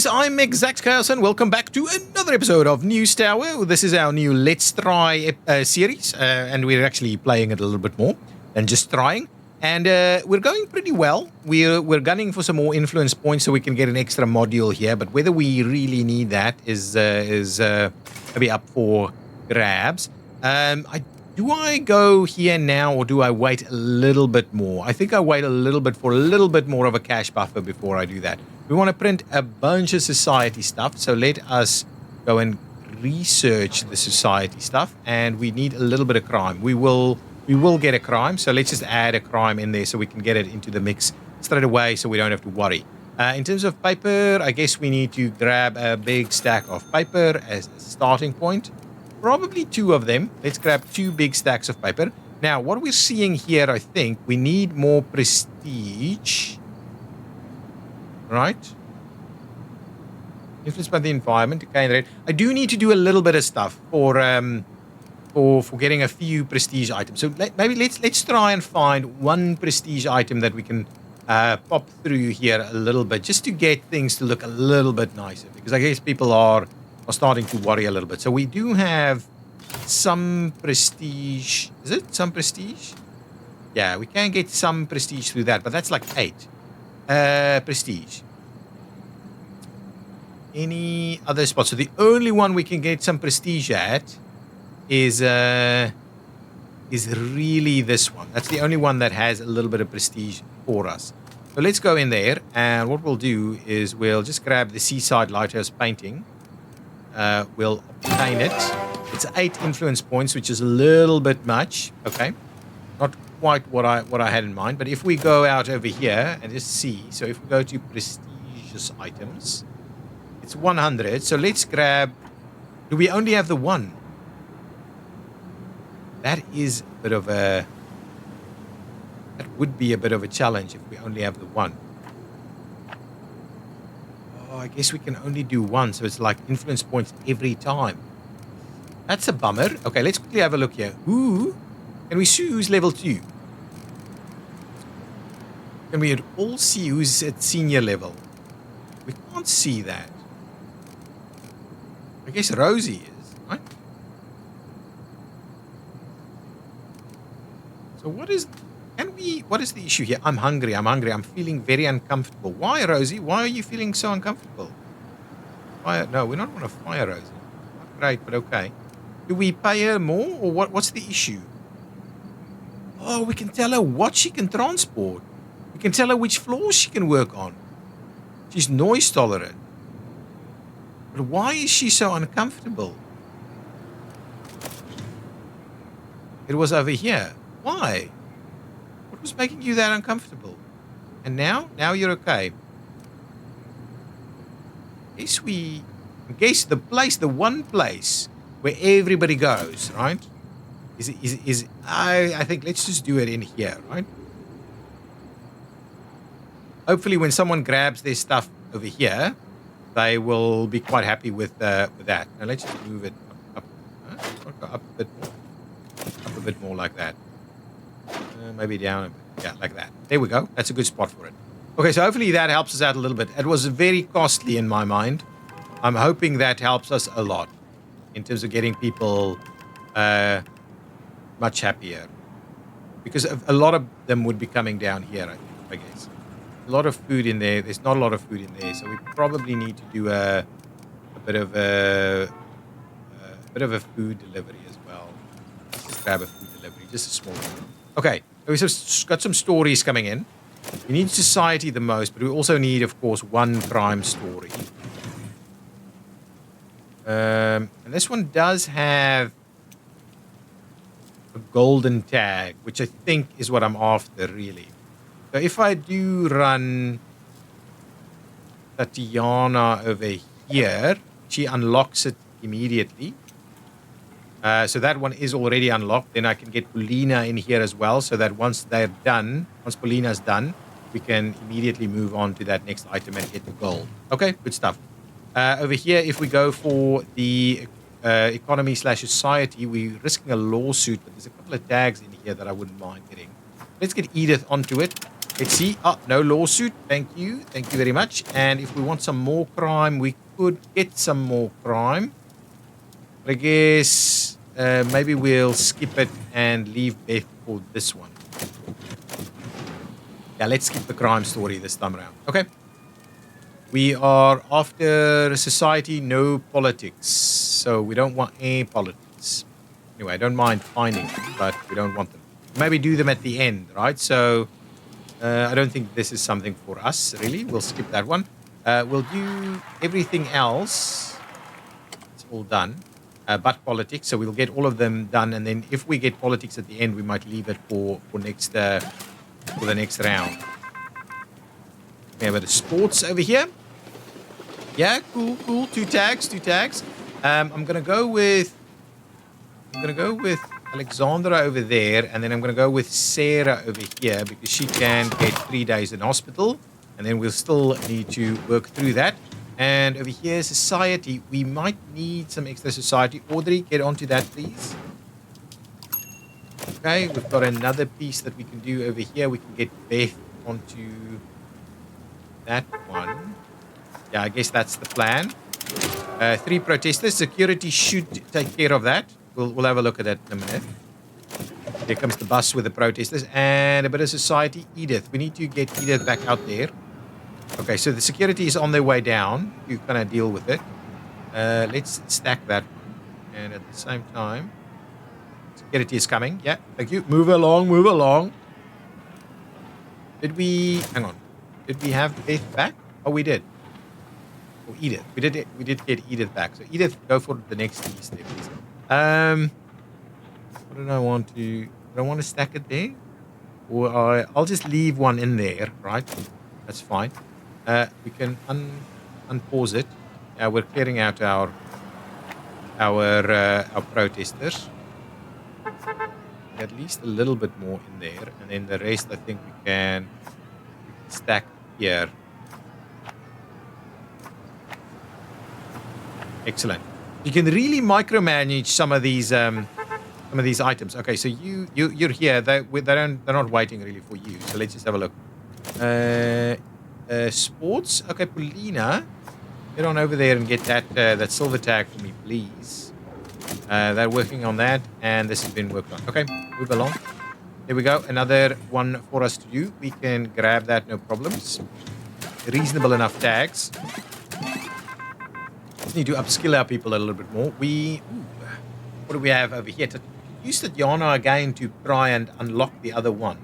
guys, I'm ExactChaos and welcome back to another episode of News Tower. This is our new Let's Try series, and we're actually playing it a little bit more than just trying. And we're going pretty well. We're gunning for some more influence points so we can get an extra module here, but whether we really need that is maybe up for grabs. Do I go here now or do I wait a little bit more? I think I wait a little bit for a little bit more of a cash buffer before I do that. We want to print a bunch of society stuff, so let us go and research the society stuff, and we need a little bit of crime. We will get a crime, so let's just add a crime in there so we can get it into the mix straight away so we don't have to worry. In terms of paper, I guess we need to grab a big stack of paper as a starting point. Probably two of them. Let's grab 2 big stacks of paper. Now, what we're seeing here, I think, we need more prestige. Right? Influenced by the environment. Okay, and I do need to do a little bit of stuff for getting a few prestige items. So maybe let's try and find one prestige item that we can pop through here a little bit, just to get things to look a little bit nicer. Because I guess people are starting to worry a little bit. So we do have some prestige. Is it some prestige? Yeah, we can get some prestige through that, but that's like 8 prestige. Any other spots? So the only one we can get some prestige at is really this one. That's the only one that has a little bit of prestige for us. So let's go in there, and what we'll do is we'll just grab the Seaside Lighthouse painting. We'll obtain it. It's 8 influence points, which is a little bit much. Okay, not quite what I had in mind. But if we go out over here and just see, so if we go to prestigious items, it's 100. So let's grab. Do we only have the one? That is a bit of a. That would be a bit of a challenge if we only have the one. I guess we can only do one, so it's like influence points every time. That's a bummer. Okay, let's quickly have a look here. Can we see who's level 2? Can we all see who's at senior level? We can't see that. I guess Rosie is, right? So what is the issue here? I'm hungry. I'm feeling very uncomfortable. Why, Rosie? Why are you feeling so uncomfortable? Fire? No, we're not going to fire Rosie. Not great, but okay. Do we pay her more, or what's the issue? Oh, we can tell her what she can transport. We can tell her which floors she can work on. She's noise tolerant. But why is she so uncomfortable? It was over here. Why? What was making you that uncomfortable? And now you're okay. I guess the one place where everybody goes, right? I think let's just do it in here, right? Hopefully when someone grabs their stuff over here, they will be quite happy with that. Now let's just move it up a bit more like that. Maybe down a bit. Yeah, like that. There we go. That's a good spot for it. Okay, so hopefully that helps us out a little bit. It was very costly in my mind. I'm hoping that helps us a lot in terms of getting people much happier. Because a lot of them would be coming down here, I guess. A lot of food in there. There's not a lot of food in there, so we probably need to do a bit of a food delivery as well. Let's just grab a food delivery, just a small one. Okay, we've got some stories coming in. We need society the most, but we also need, of course, one crime story. And this one does have a golden tag, which I think is what I'm after, really. So if I do run Tatiana over here, she unlocks it immediately. So that one is already unlocked. Then I can get Paulina in here as well, so that once Paulina's done, we can immediately move on to that next item and get the gold. Okay, good stuff. Over here, if we go for the economy/society, we're risking a lawsuit, but there's a couple of tags in here that I wouldn't mind getting. Let's get Edith onto it. Let's see. Oh, no lawsuit. Thank you. Thank you very much. And if we want some more crime, we could get some more crime. But I guess maybe we'll skip it and leave Beth for this one. Yeah, let's skip the crime story this time around. Okay. We are after society, no politics. So we don't want any politics. Anyway, I don't mind finding them, but we don't want them. Maybe do them at the end, right? So I don't think this is something for us, really. We'll skip that one. We'll do everything else. It's all done. But politics, so we'll get all of them done. And then if we get politics at the end, we might leave it for the next round. We have the sports over here. Yeah, cool. Two tags. I'm gonna go with Alexandra over there, and then I'm gonna go with Sarah over here because she can get 3 days in hospital, and then we'll still need to work through that. And over here, society, we might need some extra society. Audrey, get onto that, please. Okay, we've got another piece that we can do over here. We can get Beth onto that one. Yeah, I guess that's the plan. 3 protesters. Security should take care of that. We'll have a look at that in a minute. Here comes the bus with the protesters and a bit of society. Edith. We need to get Edith back out there. Okay, so the security is on their way down. You kind of deal with it. Let's stack that one. And at the same time, security is coming. Yeah, thank you. Move along. Did we... Hang on. Did we have Beth back? Oh, we did. Oh, Edith. We did get Edith back. So Edith, go for the next piece there, please. What do I want to... Do I want to stack it there? Or I'll just leave one in there, right? That's fine. We can unpause it. We're clearing out our protesters. At least a little bit more in there, and then the rest I think we can stack here. Excellent. You can really micromanage some of these items. Okay, so you're here. They're not waiting really for you. So let's just have a look. Sports. Okay, Paulina, get on over there and get that silver tag for me, please. They're working on that, and this has been worked on. Okay, move along. There we go. Another one for us to do. We can grab that, no problems. Reasonable enough tags. Just need to upskill our people a little bit more. What do we have over here? To use Tatjana again to try and unlock the other one.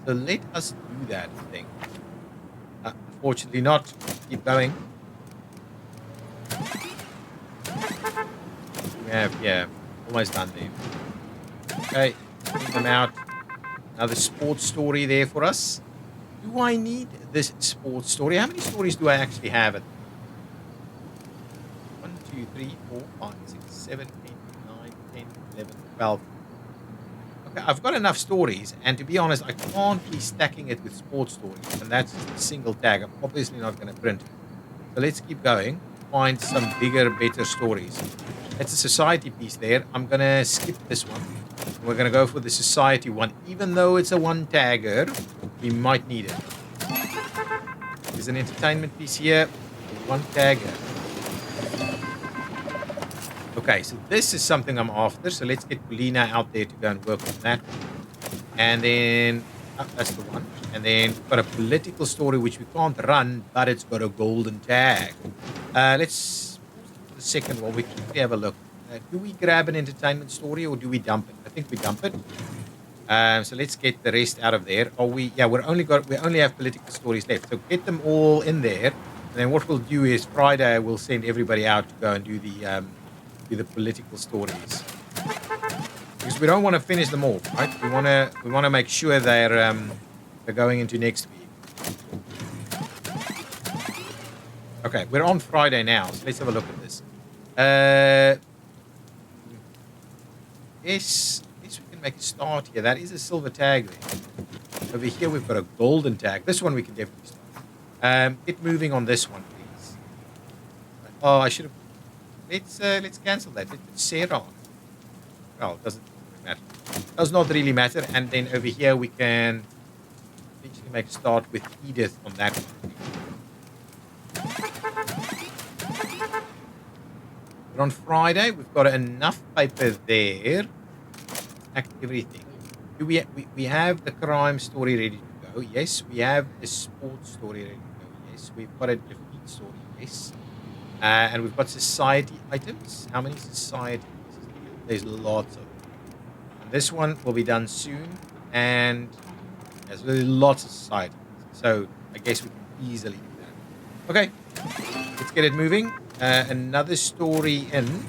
So let us do that, I think. Unfortunately not. Keep going. We have, yeah, almost done there. Okay, bring them out. Another sports story there for us. Do I need this sports story? How many stories do I actually have? 1, 2, 3, 4, 5, 6, 7, 8, 9, 10, 11, 12. Okay, I've got enough stories, and to be honest, I can't be stacking it with sports stories, and that's just a single tag. I'm obviously not going to print it. So let's keep going. Find some bigger, better stories. That's a society piece there. I'm going to skip this one. We're going to go for the society one. Even though it's a one-tagger, we might need it. There's an entertainment piece here. One-tagger. Okay, so this is something I'm after. So let's get Paulina out there to go and work on that. And then... Oh, that's the one. And then we've got a political story which we can't run, but it's got a golden tag. Let's... The second one, we quickly have a look. Do we grab an entertainment story or do we dump it? I think we dump it. So let's get the rest out of there. Are we? Yeah, we only have political stories left. So get them all in there. And then what we'll do is Friday we'll send everybody out to go and do the political stories. Because we don't want to finish them all, right? We want to make sure they're going into next week. Okay, we're on Friday now, so let's have a look at this. Yes, we can make a start here. That is a silver tag there. Over here we've got a golden tag. This one we can definitely start. Get moving on this one, please. Oh, I should have. Let's cancel that. Let's put Sarah on. Well, it doesn't really matter. Does not really matter. And then over here we can make a start with Edith on that one. But on Friday, we've got enough paper there. Act everything. Do we have the crime story ready to go? Yes. We have the sports story ready to go. Yes. We've got a defeat story. Yes. And we've got society items. How many society? There's lots of them. And this one will be done soon. And there's really lots of society. So I guess we can easily do that. Okay. Let's get it moving. Another story in.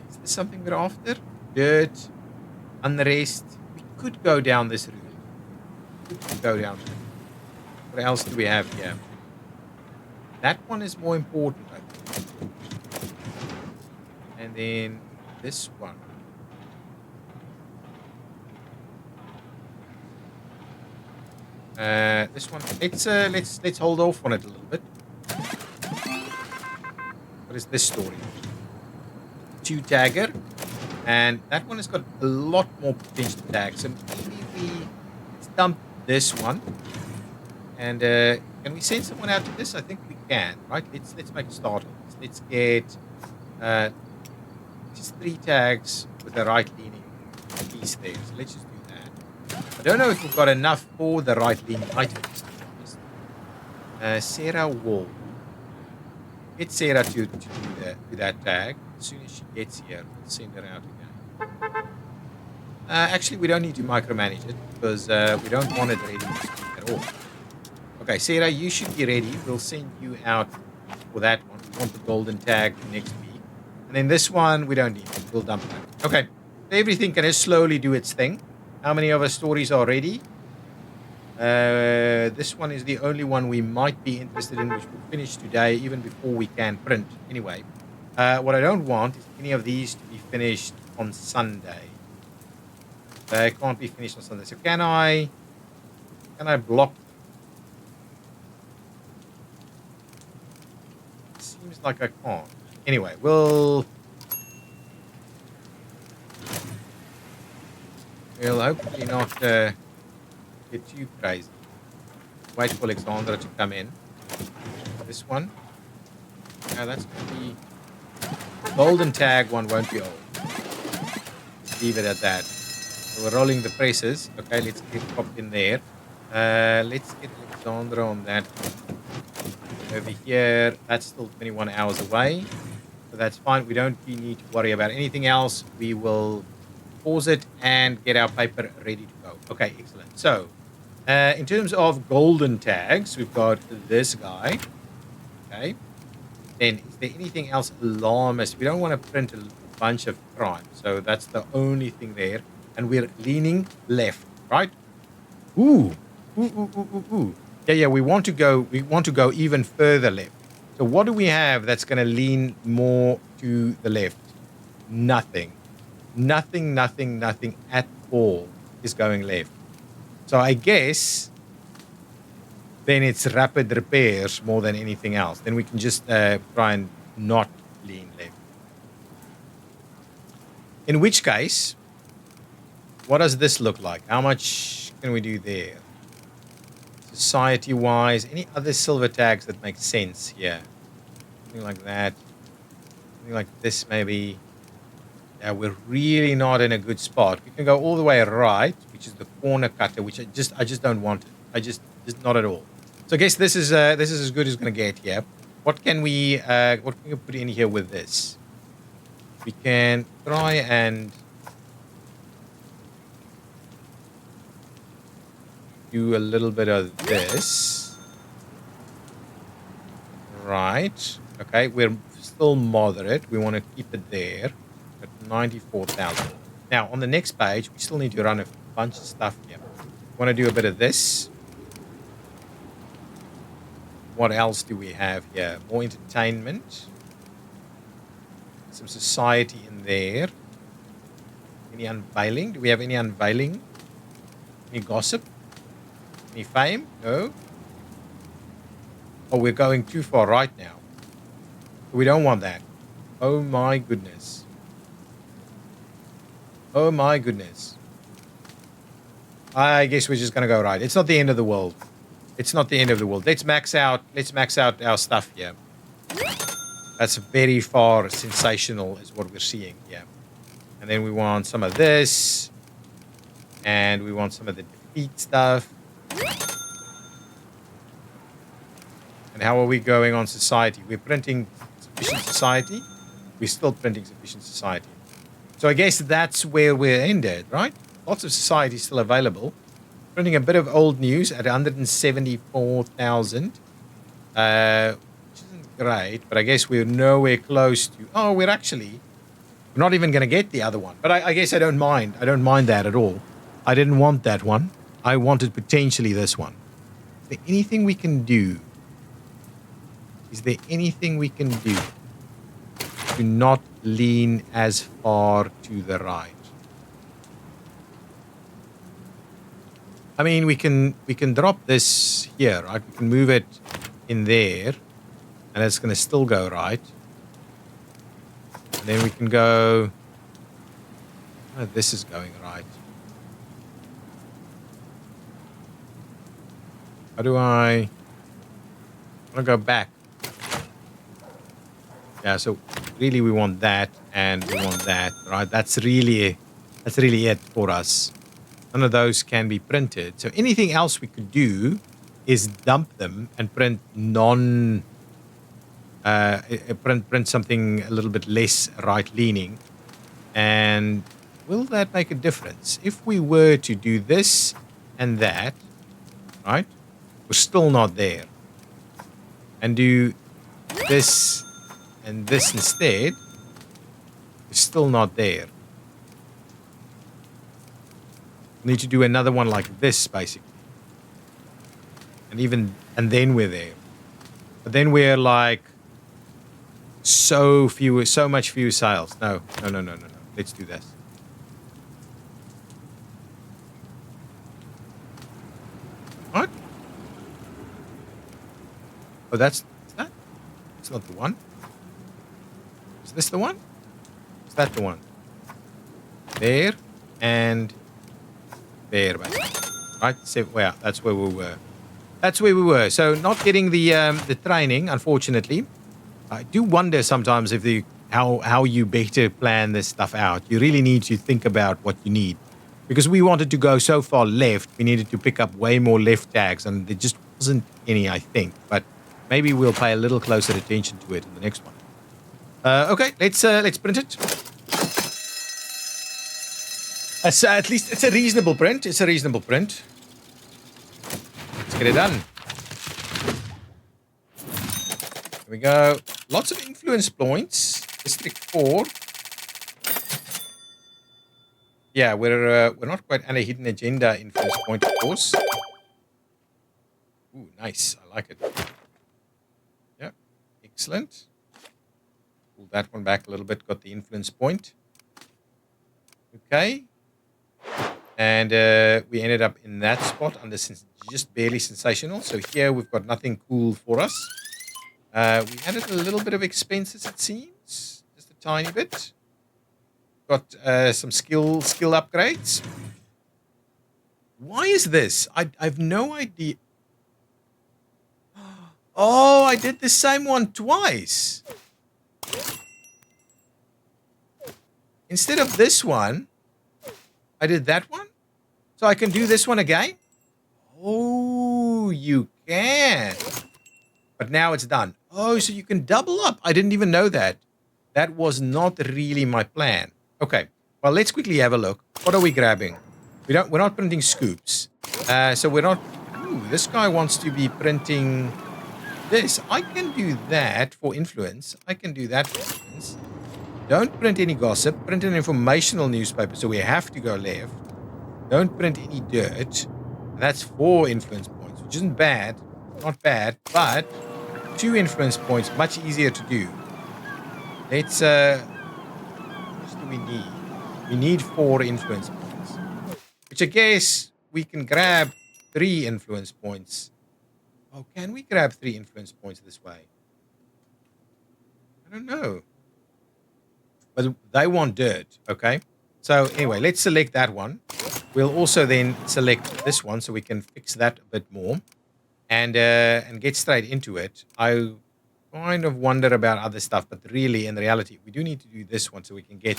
Is this something we're after? Dirt. Unrest. We could go down this route. What else do we have here? That one is more important, I think. And then this one. This one. Let's hold off on it a little bit. What is this story? 2-tagger, and that one has got a lot more potential tags. So maybe let's dump this one. And can we send someone out to this? I think we can, right? Let's make a start on this. Let's get just 3 tags with a right-leaning piece there. So let's just do that. I don't know if we've got enough for the right-leaning items, to be honest. Sarah Wall. Get Sarah to do that tag. As soon as she gets here, we'll send her out again. Actually, we don't need to micromanage it because we don't want it ready this week at all. Okay, Sarah, you should be ready. We'll send you out for that one. We want the golden tag next week. And then this one, we don't need it. We'll dump that. Okay, everything can just slowly do its thing. How many of our stories are ready? This one is the only one we might be interested in, which we'll finish today, even before we can print. Anyway, what I don't want is any of these to be finished on Sunday. They can't be finished on Sunday. So can I block them? It seems like I can't. Anyway, we'll hopefully not get too crazy. Wait for Alexandra to come in. This one. Now that's going to be... Golden tag one won't be old. Leave it at that. So we're rolling the presses. Okay, let's get popped in there. Let's get Alexandra on that one. Over here, that's still 21 hours away. So that's fine. We don't need to worry about anything else. We will pause it and get our paper ready to go. Okay, excellent. So, in terms of golden tags, we've got this guy. Okay. Then, is there anything else alarmist? We don't want to print a bunch of crime. So, that's the only thing there. And we're leaning left, right? Ooh. Yeah, we want to go even further left. So what do we have that's going to lean more to the left? Nothing at all is going left. So I guess then it's rapid repairs more than anything else. Then we can just try and not lean left. In which case, what does this look like? How much can we do there? Society-wise, any other silver tags that make sense here? Something like that. Something like this, maybe. Yeah, we're really not in a good spot. We can go all the way right, which is the corner cutter, which I just don't want it. Just not at all. So I guess this is as good as it's going to get here. What can we put in here with this? We can try and do a little bit of this. Right. Okay, we're still moderate. We want to keep it there at 94,000. Now, on the next page, we still need to run a bunch of stuff here. We want to do a bit of this. What else do we have here? More entertainment. Some society in there. Any unveiling? Do we have any unveiling? Any gossip? Any fame? No. Oh, we're going too far right now. We don't want that. Oh my goodness. Oh my goodness. I guess we're just going to go right. It's not the end of the world. It's not the end of the world. Let's max out our stuff here. That's very far sensational is what we're seeing here. And then we want some of this. And we want some of the defeat stuff. And how are we going on society? We're printing sufficient society. We're still printing sufficient society. So I guess that's where we're ended, right? Lots of society still available. Printing a bit of old news at 174,000. Which isn't great, but I guess we're nowhere close to... Oh, we're not even going to get the other one. But I guess I don't mind. I don't mind that at all. I didn't want that one. I wanted potentially this one. Is there anything we can do? Is there anything we can do to not lean as far to the right? I mean, we can drop this here, right? We can move it in there, and it's going to still go right. And then we can go... Oh, this is going right. How do I want to go back? Yeah, so really we want that and we want that, right? That's really it for us. None of those can be printed. So anything else we could do is dump them and print print something a little bit less right-leaning. And will that make a difference? If we were to do this and that, right? We're still not there. And do this and this instead, we're still not there. We need to do another one like this, basically. And then we're there. But then we're like so much fewer sales. No. Let's do this. What? Oh, that's that? It's not the one. Is this the one? Is that the one? There and there, basically. Right? So, well, that's where we were. That's where we were. So not getting the training, unfortunately. I do wonder sometimes if how you better plan this stuff out. You really need to think about what you need. Because we wanted to go so far left, we needed to pick up way more left tags, and there just wasn't any, I think. But maybe we'll pay a little closer attention to it in the next one. Okay, let's print it. At least it's a reasonable print. It's a reasonable print. Let's get it done. Here we go. Lots of influence points. District 4. Yeah, we're not quite at a hidden agenda influence point, of course. Ooh, nice. I like it. Yeah, excellent. Pull that one back a little bit. Got the influence point. Okay. And we ended up in that spot under just barely sensational. So here we've got nothing cool for us. We added a little bit of expenses, it seems. Just a tiny bit. Got some skill upgrades. Why is this? I've no idea. Oh, I did the same one twice. Instead of this one, I did that one. So I can do this one again? Oh, you can. But now it's done. Oh, so you can double up. I didn't even know that. That was not really my plan. Okay. Well, let's quickly have a look. What are we grabbing? We're not printing scoops. So we're not... Ooh, this guy wants to be printing this. I can do that for influence. I can do that for influence. Don't print any gossip. Print an informational newspaper, so we have to go left. Don't print any dirt. And that's 4 influence points, which isn't bad. Not bad, but 2 influence points, much easier to do. Let's, how much do we need? We need 4 influence points, which I guess we can grab 3 influence points. Oh, can we grab 3 influence points this way? I don't know. But they want dirt, okay? So anyway, let's select that one. We'll also then select this one so we can fix that a bit more and get straight into it. I kind of wonder about other stuff, but really, in reality, we do need to do this one so we can get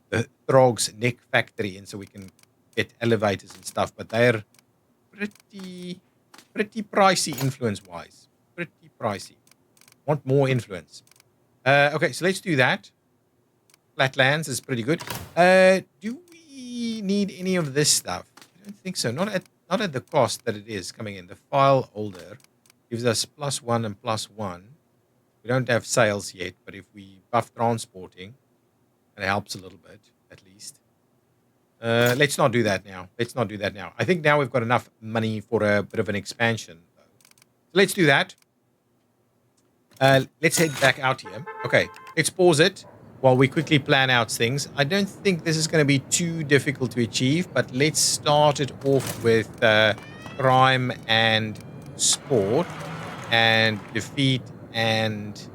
the Throg's neck factory in so we can get elevators and stuff, but they're pretty pricey influence-wise. Pretty pricey. Want more influence. Okay, so let's do that. Flatlands is pretty good. Do we need any of this stuff? I don't think so. Not at the cost that it is coming in. The file holder gives us +1 and +1. We don't have sales yet, but if we buff transporting, it helps a little bit, at least. Let's not do that now. Let's not do that now. I think now we've got enough money for a bit of an expansion. So let's do that. Let's head back out here. Okay, let's pause it while we quickly plan out things. I don't think this is going to be too difficult to achieve, but let's start it off with crime and sport and defeat and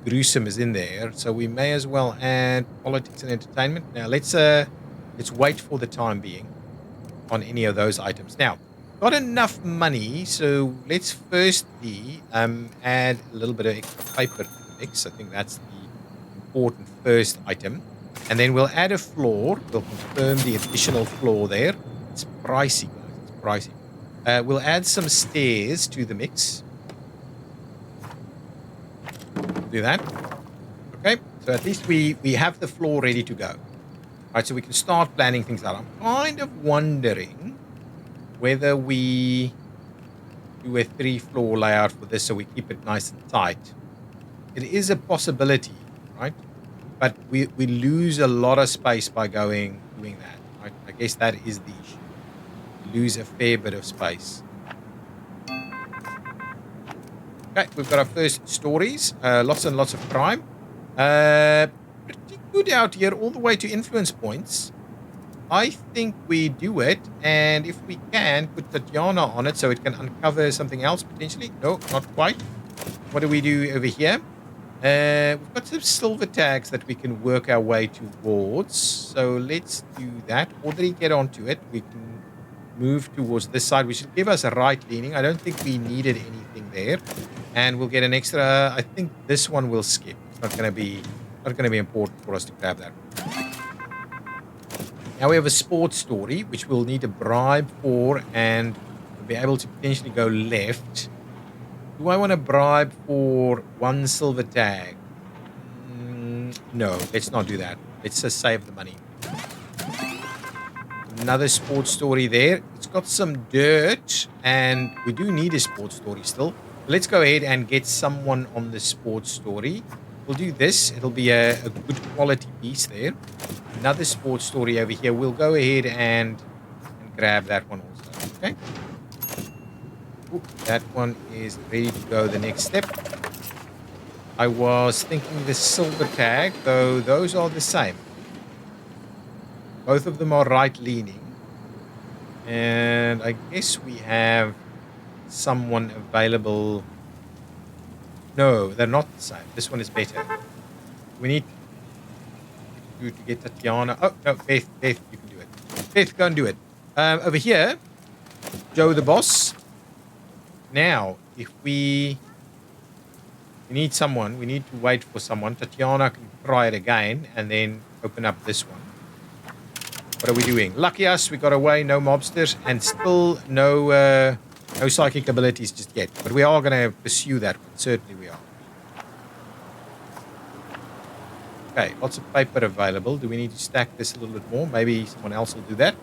gruesome is in there. So we may as well add politics and entertainment. Now let's wait for the time being on any of those items. Now, got enough money, so let's firstly add a little bit of extra paper to the mix. I think that's the important first item. And then we'll add a floor. We'll confirm the additional floor there. It's pricey, guys. It's pricey. We'll add some stairs to the mix. Do that. Okay, so at least we have the floor ready to go. All right, so we can start planning things out. I'm kind of wondering whether we do a 3-floor layout for this so we keep it nice and tight. It is a possibility, right? But we lose a lot of space by doing that. Right? I guess that is the issue. We lose a fair bit of space. Okay, we've got our first stories. Lots and lots of crime. Pretty good out here, all the way to influence points. I think we do it, and if we can, put Tatiana on it so it can uncover something else potentially. No, not quite. What do we do over here? We've got some silver tags that we can work our way towards. So let's do that. Already get onto it. We can move towards this side, which should give us a right leaning. I don't think we needed anything there. And we'll get an extra. I think this one will skip. It's not going to be important for us to grab that. Now we have a sports story, which we'll need a bribe for, and we'll be able to potentially go left. Do I want to bribe for 1 silver tag? No, let's not do that. Let's just save the money. Another sports story there. It's got some dirt, and we do need a sports story still. Let's go ahead and get someone on the sports story. We'll do this. It'll be a good quality piece there. Another sports story over here. We'll go ahead and grab that one also. Okay. Ooh, that one is ready to go the next step. I was thinking the silver tag, though those are the same. Both of them are right leaning. And I guess we have someone available. No, they're not the same. This one is better. We need to get Tatiana. Oh, no, Beth, you can do it. Beth, go and do it. Over here, Joe the boss. Now, if we need someone, we need to wait for someone. Tatiana can try it again and then open up this one. What are we doing? Lucky us, we got away, no mobsters, and still no psychic abilities just yet. But we are going to pursue that one. Certainly we are. Okay, lots of paper available. Do we need to stack this a little bit more? Maybe someone else will do that.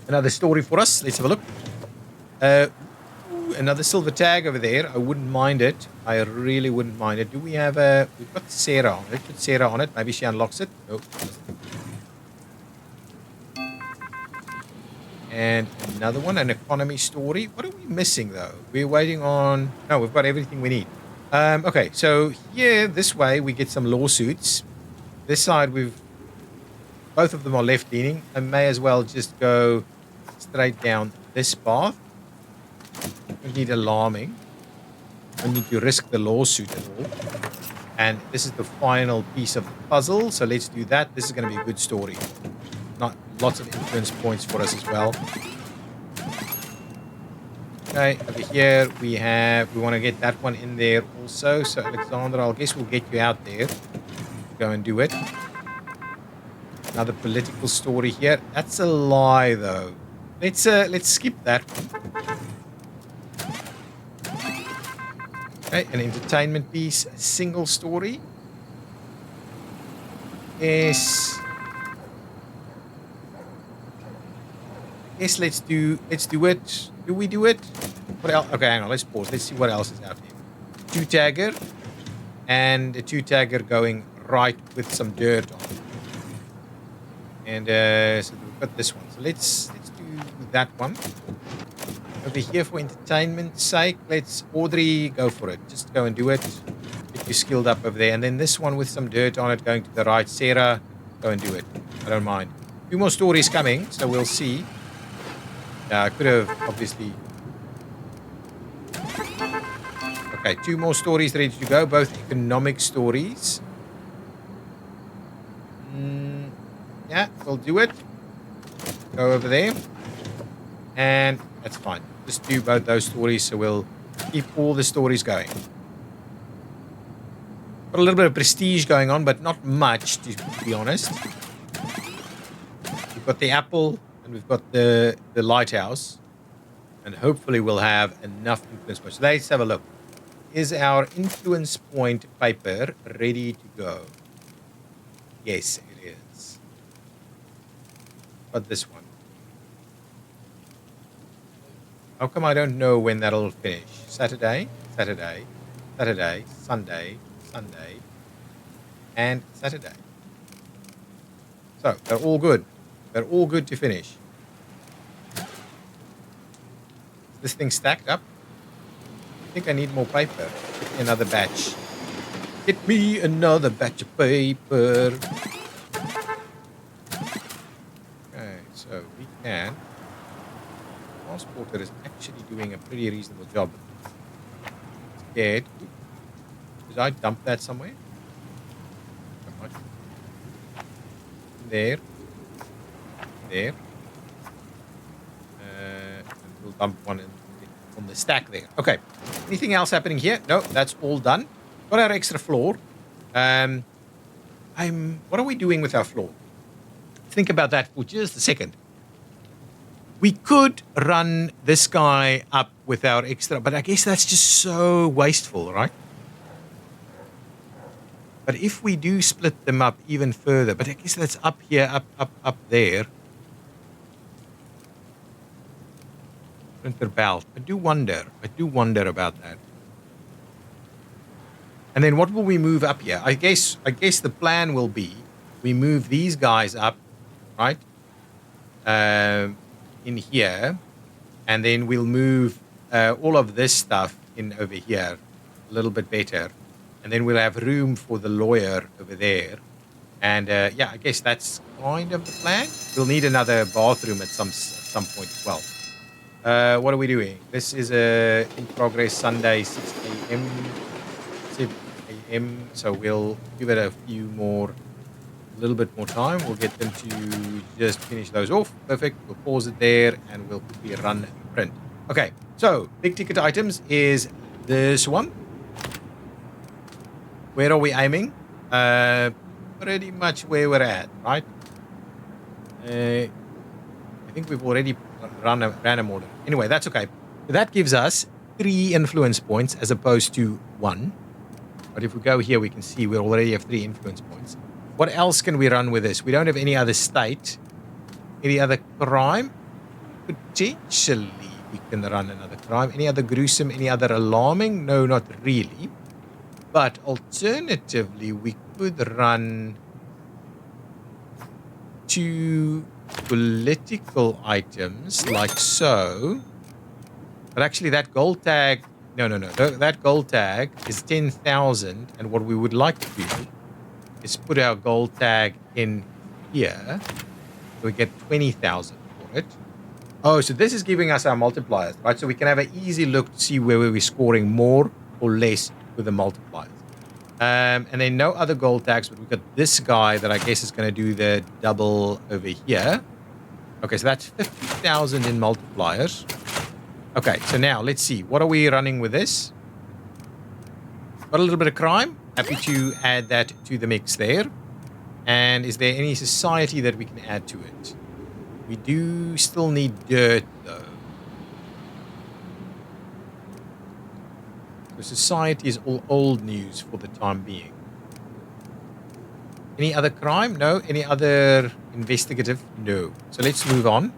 Another story for us. Let's have a look. Another silver tag over there. I wouldn't mind it. I really wouldn't mind it. Do we have a... We've got Sarah on it. Put Sarah on it. Maybe she unlocks it. Nope. And another one, an economy story. What are we missing, though? We're waiting on... No, we've got everything we need. Okay, so here, this way, we get some lawsuits. This side, both of them are left-leaning. I may as well just go straight down this path. Don't need alarming. Don't need to risk the lawsuit at all. And this is the final piece of the puzzle. So let's do that. This is going to be a good story. Not lots of influence points for us as well. Okay, over here we want to get that one in there also. So Alexander, I guess we'll get you out there. Go and do it. Another political story here. That's a lie though. Let's skip that one. Okay, an entertainment piece, a single story. Yes. Yes, let's do it. Do we do it? What else? Okay, hang on, let's pause. Let's see what else is out here. Two-tagger. And a two-tagger going right with some dirt on it. And so we've got this one. So let's do that one. Over here for entertainment's sake, let's Audrey go for it. Just go and do it. Get you skilled up over there. And then this one with some dirt on it going to the right. Sarah, go and do it. I don't mind. 2 more stories coming, so we'll see. I could have obviously. Okay, 2 more stories ready to go, both economic stories. Yeah, we'll do it. Go over there. And that's fine. Just do both those stories, so we'll keep all the stories going. Got a little bit of prestige going on, but not much, to be honest. We've got the apple, and we've got the lighthouse. And hopefully we'll have enough influence points. So let's have a look. Is our influence point paper ready to go? Yes, it is. But this one. How come I don't know when that'll finish? Saturday, Saturday, Saturday, Sunday, Sunday, and Saturday. So, they're all good. They're all good to finish. Is this thing stacked up? I think I need more paper. Get me another batch. Get me another batch of paper. Okay, so we can. Transporter is actually doing a pretty reasonable job. Scared. Did I dump that somewhere? There. There. And we'll dump one on the stack there. Okay. Anything else happening here? No, that's all done. Got our extra floor. What are we doing with our floor? Think about that for just a second. We could run this guy up with our extra, but I guess that's just so wasteful, right? But if we do split them up even further, but I guess that's up here, up there. Printer belt. I do wonder about that. And then what will we move up here? I guess the plan will be we move these guys up, right? In here, and then we'll move all of this stuff in over here a little bit better, and then we'll have room for the lawyer over there. And yeah, I guess that's kind of the plan. We'll need another bathroom at some point as well. What are we doing? This is a in progress Sunday, 6 a.m. 7 a.m. So we'll give it a little bit more time. We'll get them to just finish those off. Perfect. We'll pause it there and we'll quickly run print. Okay, so big ticket items is this one. Where are we aiming? Pretty much where we're at, right? I think we've already ran a order. Anyway, that's okay. That gives us 3 influence points as opposed to 1. But if we go here, we can see we already have 3 influence points. What else can we run with this? We don't have any other state. Any other crime? Potentially, we can run another crime. Any other gruesome? Any other alarming? No, not really. But alternatively, we could run 2 political items, like so. But actually, that gold tag... No. That gold tag is 10,000. And what we would like to do is put our gold tag in here. So we get 20,000 for it. Oh, so this is giving us our multipliers, right? So we can have an easy look to see where we're scoring more or less with the multipliers. And then no other gold tags, but we've got this guy that I guess is going to do the double over here. Okay, so that's 50,000 in multipliers. Okay, so now let's see. What are we running with this? Got a little bit of crime. Happy to add that to the mix there. And is there any society that we can add to it? We do still need dirt, though. So society is all old news for the time being. Any other crime? No. Any other investigative? No. So let's move on.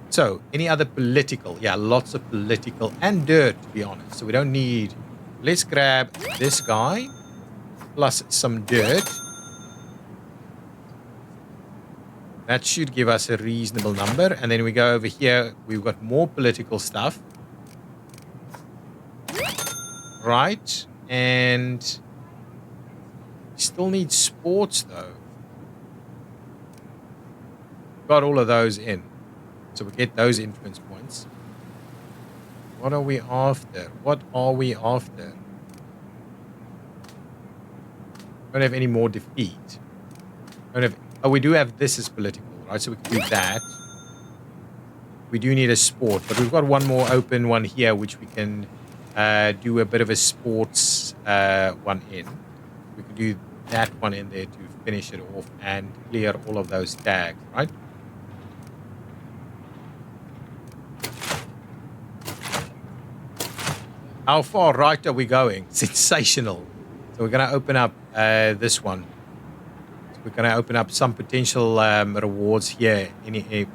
So, any other political? Yeah, lots of political and dirt, to be honest. So we don't need... Let's grab this guy plus some dirt. That should give us a reasonable number. And then we go over here. We've got more political stuff. Right. And we still need sports, though. Got all of those in. So we get those influence points. What are we after? What are we after? Don't have any more defeat. Don't have... Oh, we do have this as political, right? So we can do that. We do need a sport, but we've got one more open one here, which we can do a bit of a sports one in. We can do that one in there to finish it off and clear all of those tags, right? How far right are we going? Sensational. So we're going to open up this one. So we're going to open up some potential rewards here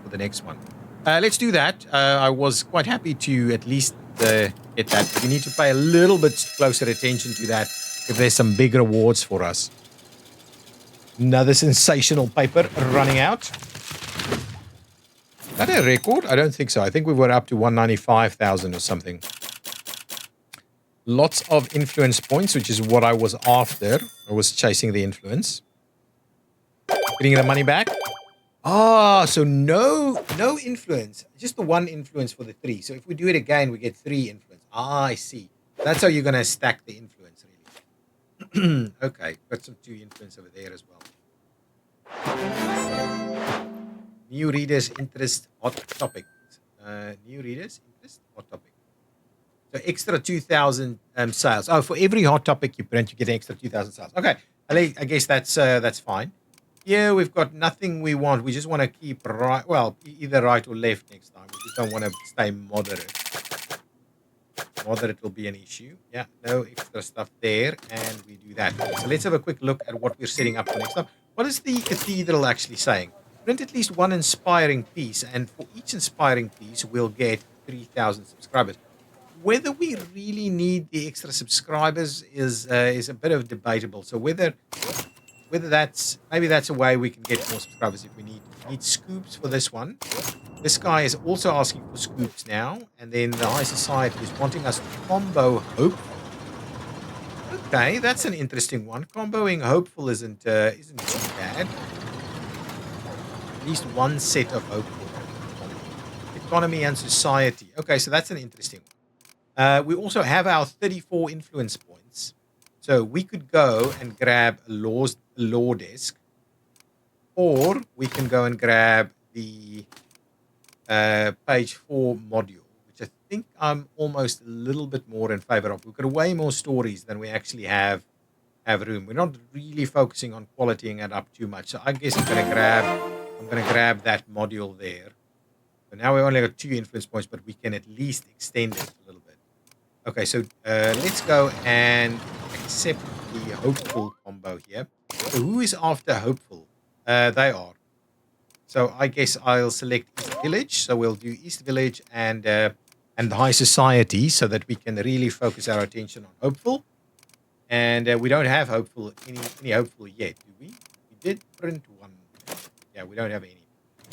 for the next one. Let's do that. I was quite happy to at least get that. We need to pay a little bit closer attention to that if there's some big rewards for us. Another sensational paper running out. Is that a record? I don't think so. I think we were up to 195,000 or something. Lots of influence points, which is what I was after. I was chasing the influence. Getting the money back. Ah, so no influence. Just the one influence for the 3. So if we do it again, we get 3 influence. Ah, I see. That's how you're going to stack the influence, really. Okay, got some 2 influence over there as well. New readers' interest, hot topic. New readers' interest, hot topic. So extra 2,000 sales. Oh, for every hot topic you print, you get an extra 2,000 sales. Okay, I guess that's fine. Here we've got nothing we want. We just want to keep right, well, either right or left next time. We just don't want to stay moderate. Moderate will be an issue. Yeah, no extra stuff there, and we do that. So let's have a quick look at what we're setting up for next time. What is the cathedral actually saying? Print at least 1 inspiring piece, and for each inspiring piece, we'll get 3,000 subscribers. Whether we really need the extra subscribers is a bit of debatable. So whether maybe that's a way we can get more subscribers if we need scoops for this one. This guy is also asking for scoops now, and then the High Society is wanting us to combo Hope. Okay, that's an interesting one. Comboing Hopeful isn't too bad. At least one set of Hopeful. Economy and Society. Okay, so that's an interesting one. We also have our 34 influence points. So we could go and grab a law desk, or we can go and grab the page 4 module, which I think I'm almost a little bit more in favor of. We've got way more stories than we actually have room. We're not really focusing on qualitying it up too much. So I guess I'm gonna grab that module there. So now we only got 2 influence points, but we can at least extend it a little bit. Okay, so let's go and accept the Hopeful combo here. So who is after Hopeful? They are. So I guess I'll select East Village. So we'll do East Village and the High Society so that we can really focus our attention on Hopeful. And we don't have Hopeful any Hopeful yet, do we? We did print one. Yeah, we don't have any.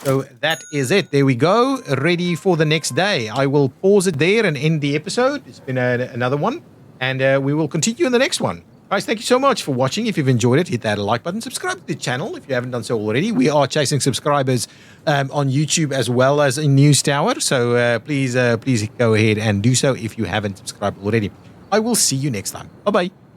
So that is it. There we go. Ready for the next day. I will pause it there and end the episode. It's been another one. And we will continue in the next one. Guys, thank you so much for watching. If you've enjoyed it, hit that like button. Subscribe to the channel if you haven't done so already. We are chasing subscribers on YouTube as well as in News Tower. So please go ahead and do so if you haven't subscribed already. I will see you next time. Bye-bye.